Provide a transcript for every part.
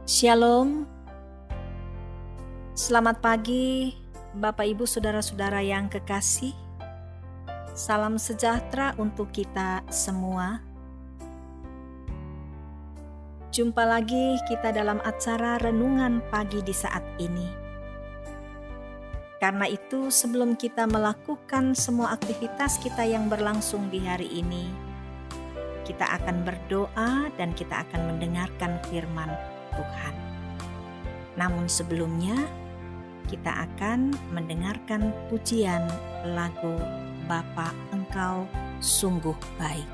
Shalom, selamat pagi Bapak Ibu Saudara-saudara yang kekasih. Salam sejahtera untuk kita semua. Jumpa lagi kita dalam acara renungan pagi di saat ini. Karena itu sebelum kita melakukan semua aktivitas kita yang berlangsung di hari ini, kita akan berdoa dan kita akan mendengarkan firman Tuhan. Namun sebelumnya kita akan mendengarkan pujian lagu Bapa Engkau Sungguh Baik.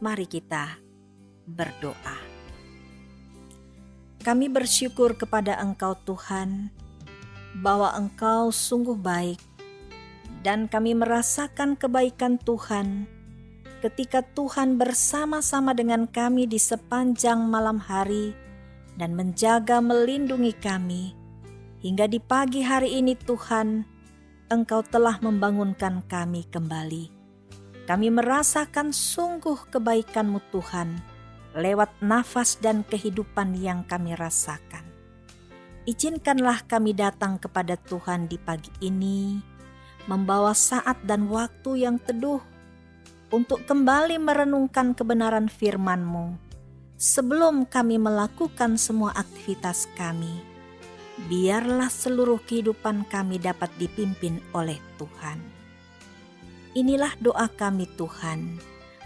Mari kita berdoa. Kami bersyukur kepada Engkau Tuhan, bahwa Engkau sungguh baik, dan kami merasakan kebaikan Tuhan ketika Tuhan bersama-sama dengan kami di sepanjang malam hari dan menjaga melindungi kami. Hingga di pagi hari ini Tuhan, Engkau telah membangunkan kami kembali. Kami merasakan sungguh kebaikan-Mu Tuhan, lewat nafas dan kehidupan yang kami rasakan. Izinkanlah kami datang kepada Tuhan di pagi ini, membawa saat dan waktu yang teduh, untuk kembali merenungkan kebenaran firman-Mu, sebelum kami melakukan semua aktivitas kami. Biarlah seluruh kehidupan kami dapat dipimpin oleh Tuhan. Inilah doa kami Tuhan,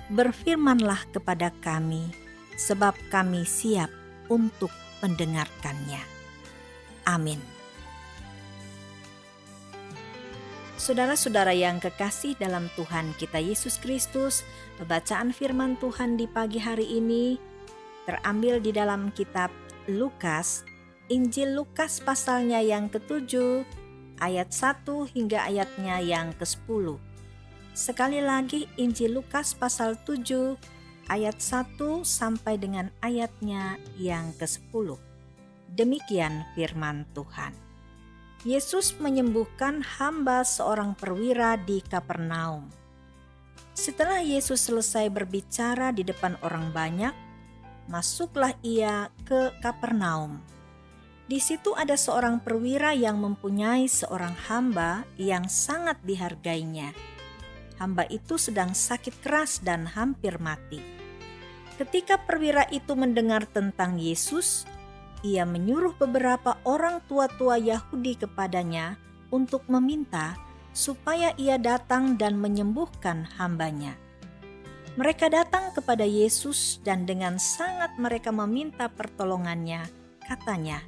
berfirmanlah kepada kami, sebab kami siap untuk mendengarkannya. Amin. Saudara-saudara yang kekasih dalam Tuhan kita Yesus Kristus, pembacaan firman Tuhan di pagi hari ini terambil di dalam kitab Lukas, Injil Lukas pasalnya yang ke-7, ayat 1 hingga ayatnya yang ke-10. Sekali lagi Injil Lukas pasal 7, ayat 1 sampai dengan ayatnya yang ke-10. Demikian firman Tuhan. Yesus menyembuhkan hamba seorang perwira di Kapernaum. Setelah Yesus selesai berbicara di depan orang banyak, masuklah ia ke Kapernaum. Di situ ada seorang perwira yang mempunyai seorang hamba yang sangat dihargainya. Hamba itu sedang sakit keras dan hampir mati. Ketika perwira itu mendengar tentang Yesus, ia menyuruh beberapa orang tua-tua Yahudi kepadanya untuk meminta supaya ia datang dan menyembuhkan hambanya. Mereka datang kepada Yesus dan dengan sangat mereka meminta pertolongannya. Katanya,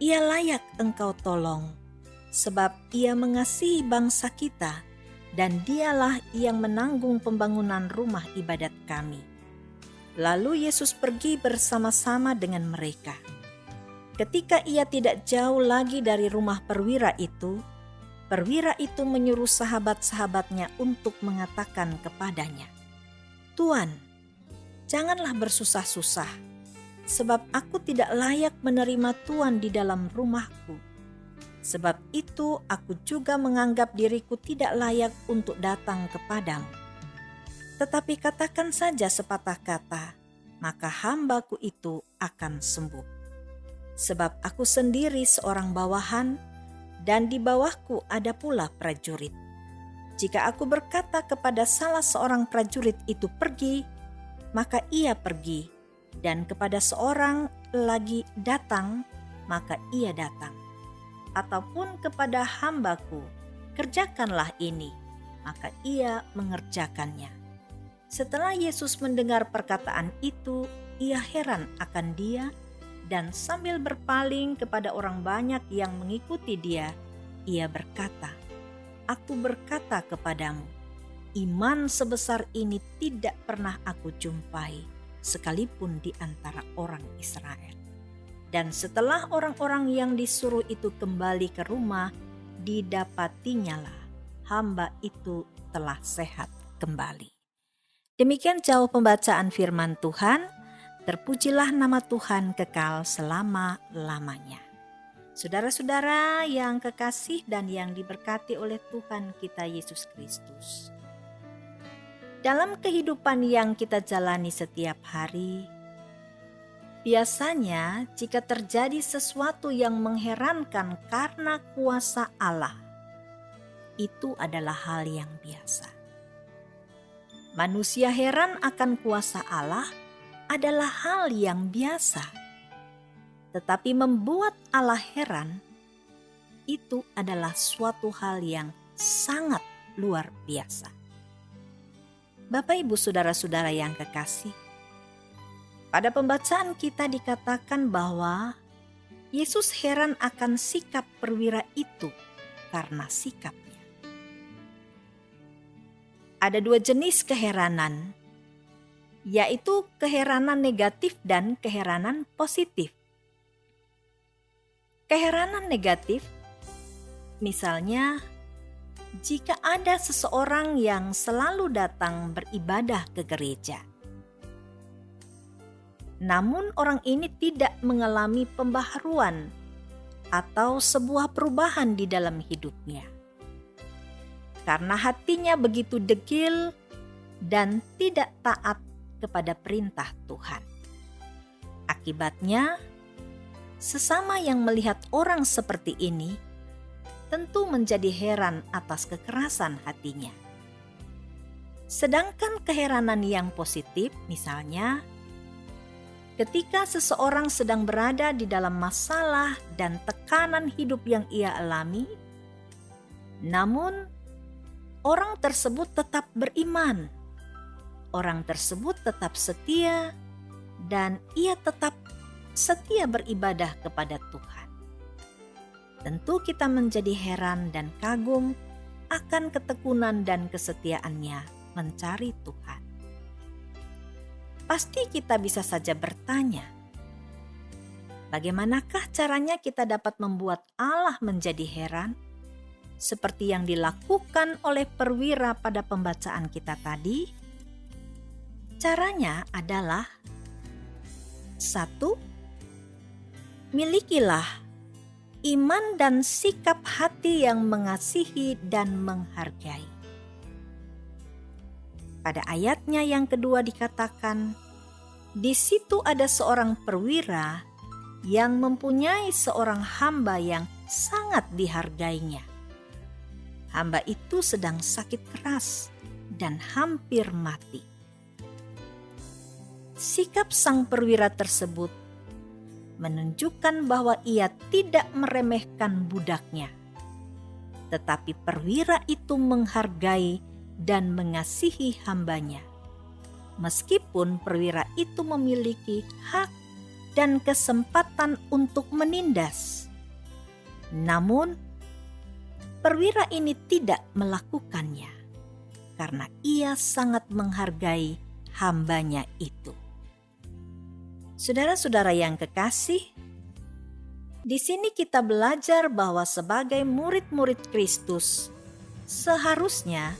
"Ia layak engkau tolong, sebab ia mengasihi bangsa kita dan dialah yang menanggung pembangunan rumah ibadat kami." Lalu Yesus pergi bersama-sama dengan mereka. Ketika ia tidak jauh lagi dari rumah perwira itu menyuruh sahabat-sahabatnya untuk mengatakan kepadanya, "Tuan, janganlah bersusah-susah, sebab aku tidak layak menerima Tuan di dalam rumahku. Sebab itu aku juga menganggap diriku tidak layak untuk datang kepadamu. Tetapi katakan saja sepatah kata, maka hambaku itu akan sembuh. Sebab aku sendiri seorang bawahan, dan di bawahku ada pula prajurit. Jika aku berkata kepada salah seorang prajurit itu pergi, maka ia pergi, dan kepada seorang lagi datang, maka ia datang. Ataupun kepada hambaku, kerjakanlah ini, maka ia mengerjakannya." Setelah Yesus mendengar perkataan itu, ia heran akan dia dan sambil berpaling kepada orang banyak yang mengikuti dia, ia berkata, "Aku berkata kepadamu, iman sebesar ini tidak pernah aku jumpai, sekalipun di antara orang Israel." Dan setelah orang-orang yang disuruh itu kembali ke rumah, didapatinyalah hamba itu telah sehat kembali. Demikian jauh pembacaan firman Tuhan. Terpujilah nama Tuhan kekal selama-lamanya. Saudara-saudara yang kekasih dan yang diberkati oleh Tuhan kita Yesus Kristus. Dalam kehidupan yang kita jalani setiap hari, biasanya jika terjadi sesuatu yang mengherankan karena kuasa Allah, itu adalah hal yang biasa. Manusia heran akan kuasa Allah adalah hal yang biasa. Tetapi membuat Allah heran, itu adalah suatu hal yang sangat luar biasa. Bapak, Ibu, saudara-saudara yang kekasih, pada pembacaan kita dikatakan bahwa Yesus heran akan sikap perwira itu karena sikapnya. Ada dua jenis keheranan, yaitu keheranan negatif dan keheranan positif. Keheranan negatif, misalnya, jika ada seseorang yang selalu datang beribadah ke gereja, namun orang ini tidak mengalami pembaharuan atau sebuah perubahan di dalam hidupnya. Karena hatinya begitu degil dan tidak taat kepada perintah Tuhan. Akibatnya, sesama yang melihat orang seperti ini tentu menjadi heran atas kekerasan hatinya. Sedangkan keheranan yang positif, misalnya, ketika seseorang sedang berada di dalam masalah dan tekanan hidup yang ia alami, namun orang tersebut tetap beriman orang tersebut tetap setia dan ia tetap setia beribadah kepada Tuhan. Tentu kita menjadi heran dan kagum akan ketekunan dan kesetiaannya mencari Tuhan. Pasti kita bisa saja bertanya, bagaimanakah caranya kita dapat membuat Allah menjadi heran? Seperti yang dilakukan oleh perwira pada pembacaan kita tadi. Caranya adalah 1. Milikilah iman dan sikap hati yang mengasihi dan menghargai. Pada ayatnya yang kedua dikatakan, di situ ada seorang perwira yang mempunyai seorang hamba yang sangat dihargainya. Hamba itu sedang sakit keras dan hampir mati. Sikap sang perwira tersebut menunjukkan bahwa ia tidak meremehkan budaknya. Tetapi perwira itu menghargai dan mengasihi hambanya. Meskipun perwira itu memiliki hak dan kesempatan untuk menindas. Namun, perwira ini tidak melakukannya karena ia sangat menghargai hambanya itu. Saudara-saudara yang kekasih, di sini kita belajar bahwa sebagai murid-murid Kristus, seharusnya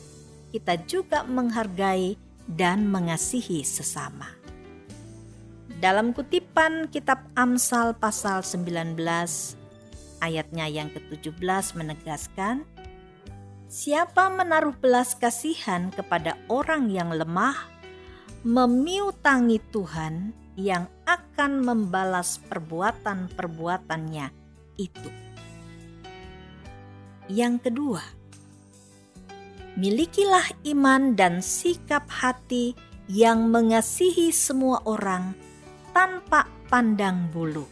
kita juga menghargai dan mengasihi sesama. Dalam kutipan kitab Amsal pasal 19, ayatnya yang ke-17 menegaskan, siapa menaruh belas kasihan kepada orang yang lemah, memiutangi Tuhan yang akan membalas perbuatan-perbuatannya itu. Yang kedua, milikilah iman dan sikap hati yang mengasihi semua orang tanpa pandang bulu.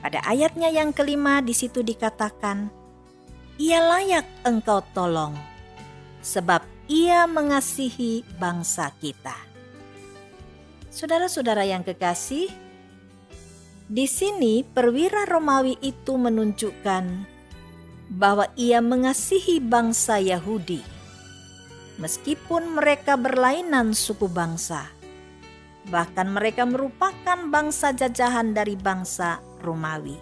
Pada ayatnya yang kelima di situ dikatakan, ia layak engkau tolong, sebab ia mengasihi bangsa kita. Saudara-saudara yang kekasih, di sini perwira Romawi itu menunjukkan bahwa ia mengasihi bangsa Yahudi, meskipun mereka berlainan suku bangsa. Bahkan mereka merupakan bangsa jajahan dari bangsa Romawi.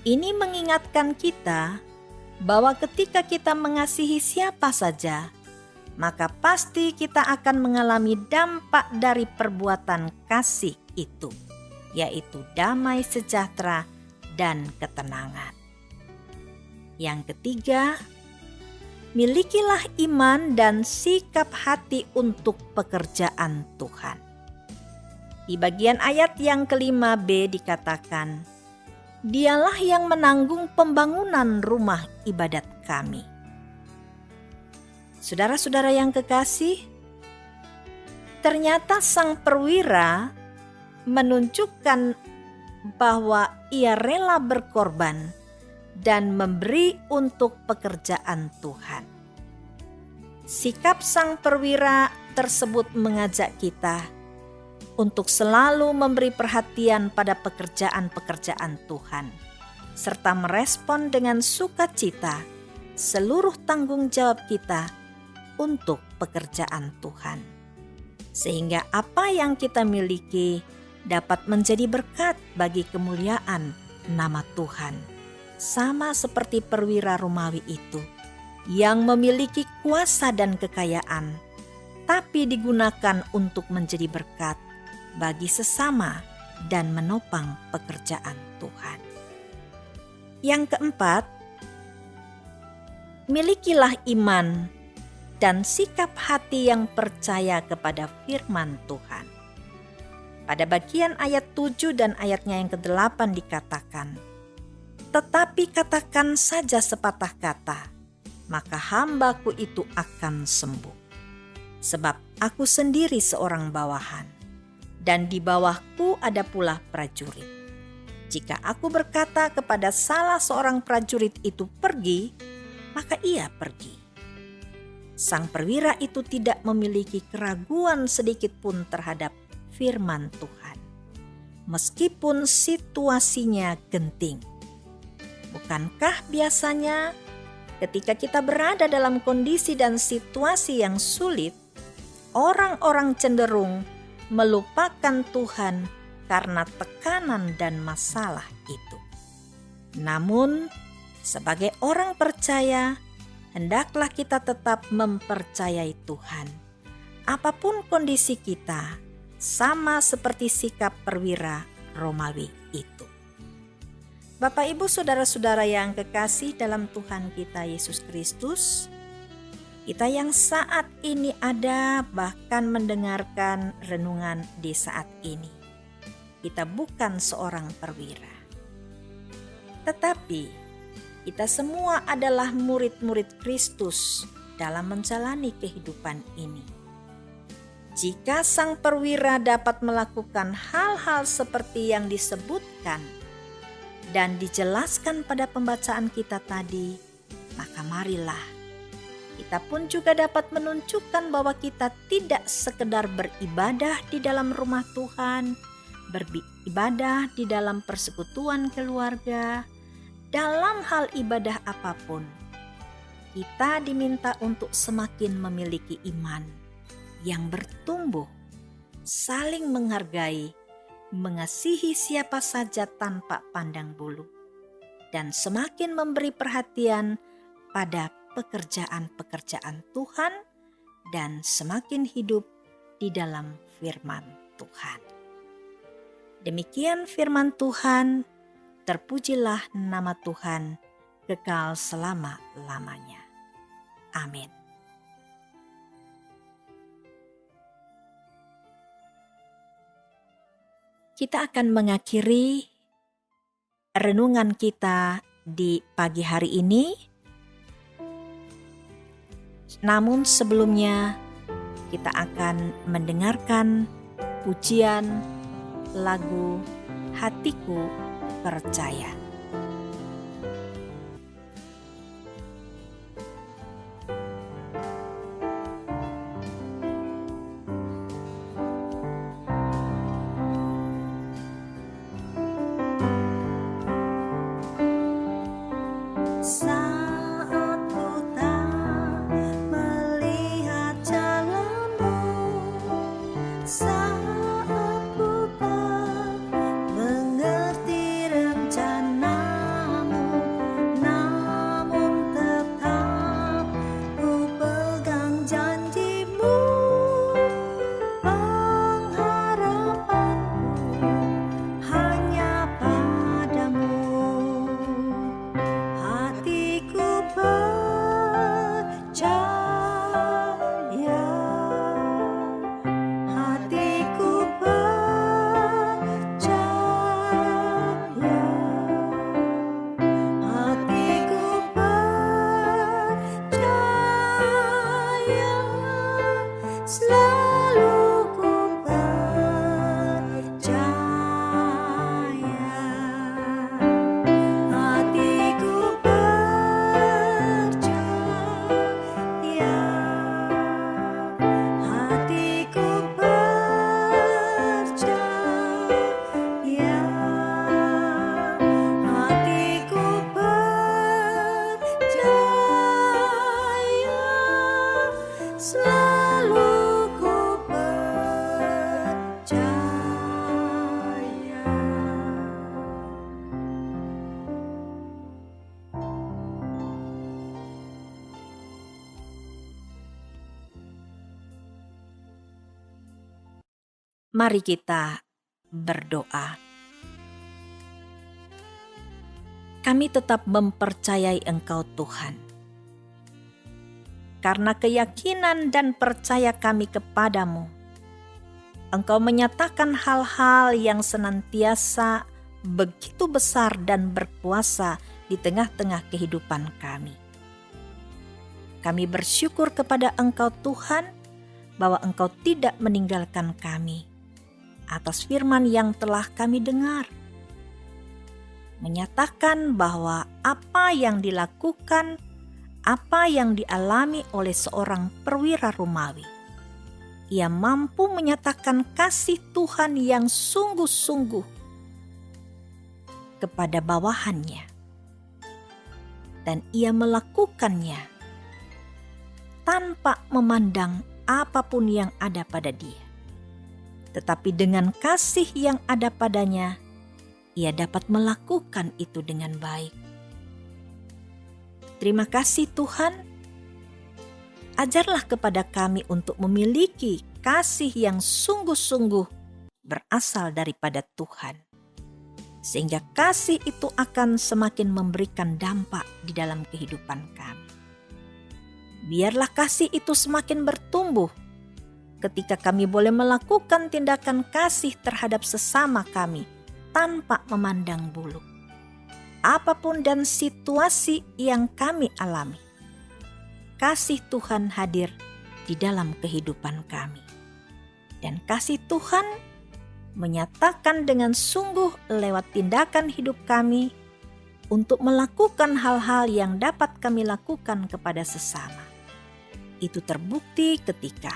Ini mengingatkan kita bahwa ketika kita mengasihi siapa saja, maka pasti kita akan mengalami dampak dari perbuatan kasih itu, yaitu damai sejahtera dan ketenangan. Yang ketiga, milikilah iman dan sikap hati untuk pekerjaan Tuhan. Di bagian ayat yang kelima B dikatakan, dialah yang menanggung pembangunan rumah ibadat kami. Saudara-saudara yang kekasih, ternyata sang perwira menunjukkan bahwa ia rela berkorban dan memberi untuk pekerjaan Tuhan. Sikap sang perwira tersebut mengajak kita untuk selalu memberi perhatian pada pekerjaan-pekerjaan Tuhan, serta merespon dengan sukacita seluruh tanggung jawab kita untuk pekerjaan Tuhan. Sehingga apa yang kita miliki dapat menjadi berkat bagi kemuliaan nama Tuhan. Sama seperti perwira Romawi itu, yang memiliki kuasa dan kekayaan, tapi digunakan untuk menjadi berkat bagi sesama dan menopang pekerjaan Tuhan. Yang keempat, milikilah iman dan sikap hati yang percaya kepada firman Tuhan. Pada bagian ayat 7 dan ayatnya yang ke-8 dikatakan, tetapi katakan saja sepatah kata, maka hambaku itu akan sembuh. Sebab aku sendiri seorang bawahan, dan di bawahku ada pula prajurit. Jika aku berkata kepada salah seorang prajurit itu pergi, maka ia pergi. sang perwira itu tidak memiliki keraguan sedikit pun terhadap firman Tuhan, meskipun situasinya genting. Bukankah biasanya ketika kita berada dalam kondisi dan situasi yang sulit, orang-orang cenderung melupakan Tuhan karena tekanan dan masalah itu? Namun, sebagai orang percaya, hendaklah kita tetap mempercayai Tuhan. Apapun kondisi kita, sama seperti sikap perwira Romawi itu. Bapak, Ibu, saudara-saudara yang kekasih dalam Tuhan kita Yesus Kristus, kita yang saat ini ada bahkan mendengarkan renungan di saat ini, kita bukan seorang perwira. Tetapi kita semua adalah murid-murid Kristus dalam menjalani kehidupan ini. Jika sang perwira dapat melakukan hal-hal seperti yang disebutkan dan dijelaskan pada pembacaan kita tadi, maka marilah kita pun juga dapat menunjukkan bahwa kita tidak sekedar beribadah di dalam rumah Tuhan, beribadah di dalam persekutuan keluarga. Dalam hal ibadah apapun, kita diminta untuk semakin memiliki iman yang bertumbuh, saling menghargai, mengasihi siapa saja tanpa pandang bulu, dan semakin memberi perhatian pada pekerjaan-pekerjaan Tuhan, dan semakin hidup di dalam firman Tuhan. Demikian firman Tuhan. Terpujilah nama Tuhan kekal selama-lamanya. Amin. Kita akan mengakhiri renungan kita di pagi hari ini. Namun sebelumnya kita akan mendengarkan pujian lagu Hatiku Percaya. Saat ku tak melihat jalanmu, saat ku tak mengerti rencanamu, namun tetap ku pegang janjimu. Pengharapanku hanya padamu. Hatiku percaya, hatiku percaya, hatiku percaya, selalu ku percaya. Hatiku percaya, hatiku percaya, hatiku percaya, selalu ku percaya. Mari kita berdoa. Kami tetap mempercayai Engkau Tuhan. Karena keyakinan dan percaya kami kepadamu, Engkau menyatakan hal-hal yang senantiasa begitu besar dan berkuasa di tengah-tengah kehidupan kami. Kami bersyukur kepada Engkau Tuhan bahwa Engkau tidak meninggalkan kami. Atas firman yang telah kami dengar, menyatakan bahwa apa yang dilakukan apa yang dialami oleh seorang perwira Romawi. Ia mampu menyatakan kasih Tuhan yang sungguh-sungguh kepada bawahannya. Dan ia melakukannya tanpa memandang apapun yang ada pada dia. Tetapi dengan kasih yang ada padanya, ia dapat melakukan itu dengan baik. Terima kasih Tuhan, ajarlah kepada kami untuk memiliki kasih yang sungguh-sungguh berasal daripada Tuhan. Sehingga kasih itu akan semakin memberikan dampak di dalam kehidupan kami. Biarlah kasih itu semakin bertumbuh ketika kami boleh melakukan tindakan kasih terhadap sesama kami tanpa memandang bulu. Apapun dan situasi yang kami alami, kasih Tuhan hadir di dalam kehidupan kami. Dan kasih Tuhan menyatakan dengan sungguh lewat tindakan hidup kami untuk melakukan hal-hal yang dapat kami lakukan kepada sesama. Itu terbukti ketika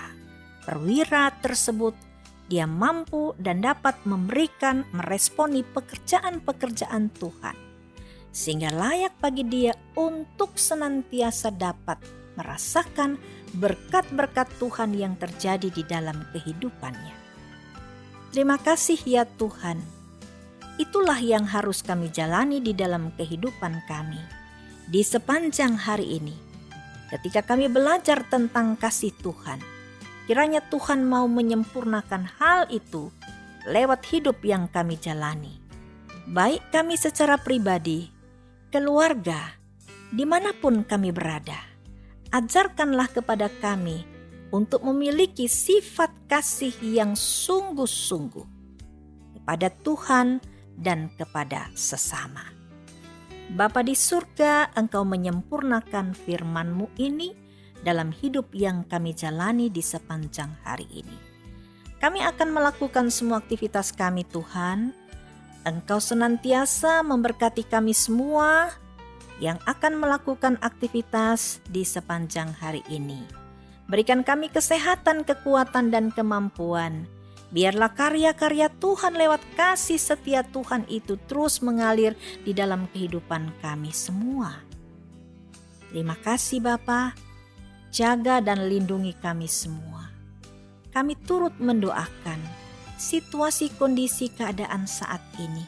perwira tersebut dia mampu dan dapat meresponi pekerjaan-pekerjaan Tuhan. Sehingga layak bagi dia untuk senantiasa dapat merasakan berkat-berkat Tuhan yang terjadi di dalam kehidupannya. Terima kasih ya Tuhan. Itulah yang harus kami jalani di dalam kehidupan kami. Di sepanjang hari ini, ketika kami belajar tentang kasih Tuhan, kiranya Tuhan mau menyempurnakan hal itu lewat hidup yang kami jalani. Baik kami secara pribadi, keluarga, dimanapun kami berada. Ajarkanlah kepada kami untuk memiliki sifat kasih yang sungguh-sungguh kepada Tuhan dan kepada sesama. Bapa di surga, Engkau menyempurnakan firman-Mu ini dalam hidup yang kami jalani di sepanjang hari ini. Kami akan melakukan semua aktivitas kami Tuhan. Engkau senantiasa memberkati kami semua yang akan melakukan aktivitas di sepanjang hari ini. Berikan kami kesehatan, kekuatan, dan kemampuan. Biarlah karya-karya Tuhan lewat kasih setia Tuhan itu terus mengalir di dalam kehidupan kami semua. Terima kasih Bapa. Jaga dan lindungi kami semua. Kami turut mendoakan situasi kondisi keadaan saat ini.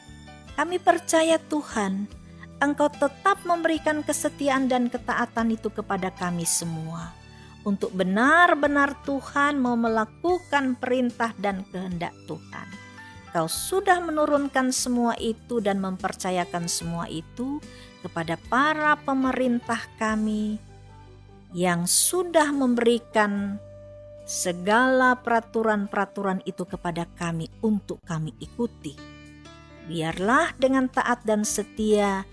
Kami percaya Tuhan, Engkau tetap memberikan kesetiaan dan ketaatan itu kepada kami semua. Untuk benar-benar Tuhan mau melakukan perintah dan kehendak Tuhan. Kau sudah menurunkan semua itu dan mempercayakan semua itu kepada para pemerintah kami, yang sudah memberikan segala peraturan-peraturan itu kepada kami untuk kami ikuti. Biarlah dengan taat dan setia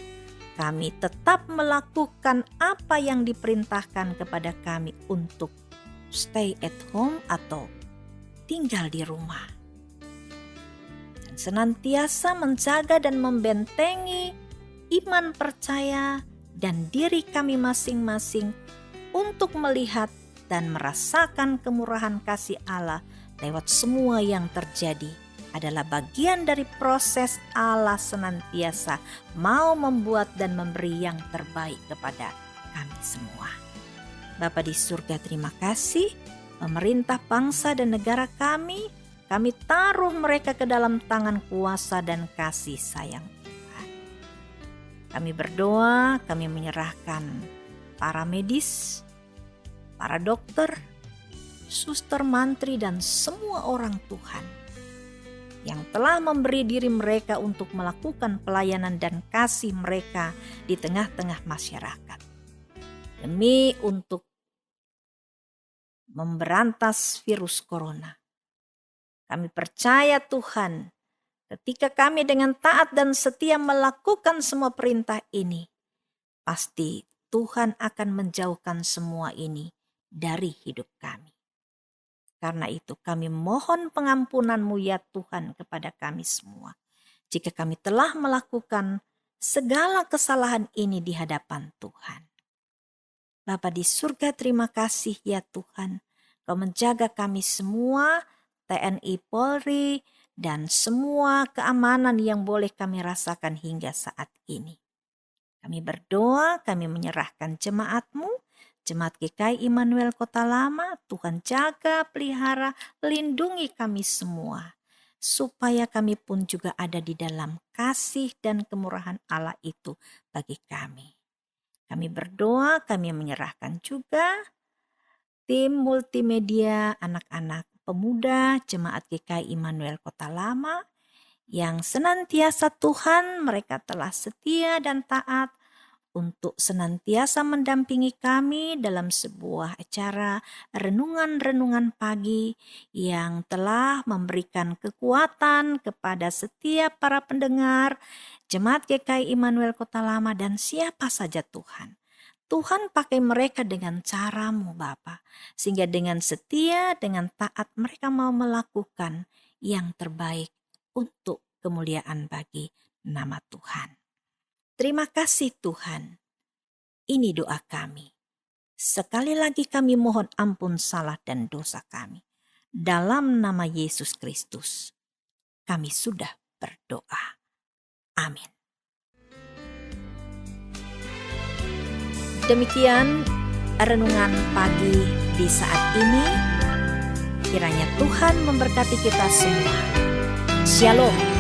kami tetap melakukan apa yang diperintahkan kepada kami untuk stay at home atau tinggal di rumah. Dan senantiasa menjaga dan membentengi iman percaya dan diri kami masing-masing untuk melihat dan merasakan kemurahan kasih Allah lewat semua yang terjadi adalah bagian dari proses Allah senantiasa mau membuat dan memberi yang terbaik kepada kami semua. Bapa di surga, terima kasih. Pemerintah bangsa dan negara kami taruh mereka ke dalam tangan kuasa dan kasih sayang Tuhan. Kami berdoa, kami menyerahkan para medis, para dokter, suster, mantri, dan semua orang Tuhan yang telah memberi diri mereka untuk melakukan pelayanan dan kasih mereka di tengah-tengah masyarakat. Demi untuk memberantas virus corona. Kami percaya Tuhan, ketika kami dengan taat dan setia melakukan semua perintah ini, pasti Tuhan akan menjauhkan semua ini dari hidup kami. Karena itu kami mohon pengampunan-Mu ya Tuhan kepada kami semua. Jika kami telah melakukan segala kesalahan ini di hadapan Tuhan. Bapa di surga, terima kasih ya Tuhan. Kau menjaga kami semua, TNI Polri, dan semua keamanan yang boleh kami rasakan hingga saat ini. Kami berdoa, kami menyerahkan jemaat-Mu, Jemaat GKI Immanuel Kota Lama. Tuhan jaga, pelihara, lindungi kami semua, supaya kami pun juga ada di dalam kasih dan kemurahan Allah itu bagi kami. Kami berdoa, kami menyerahkan juga tim multimedia anak-anak pemuda Jemaat GKI Immanuel Kota Lama, yang senantiasa Tuhan mereka telah setia dan taat untuk senantiasa mendampingi kami dalam sebuah acara renungan-renungan pagi yang telah memberikan kekuatan kepada setiap para pendengar Jemaat GKI Immanuel Kota Lama dan siapa saja Tuhan. Tuhan pakai mereka dengan cara-Mu Bapa, sehingga dengan setia, dengan taat mereka mau melakukan yang terbaik untuk kemuliaan bagi nama Tuhan. Terima kasih Tuhan. Ini doa kami. Sekali lagi kami mohon ampun salah dan dosa kami. Dalam nama Yesus Kristus, kami sudah berdoa. Amin. Demikian renungan pagi di saat ini. Kiranya Tuhan memberkati kita semua. Shalom.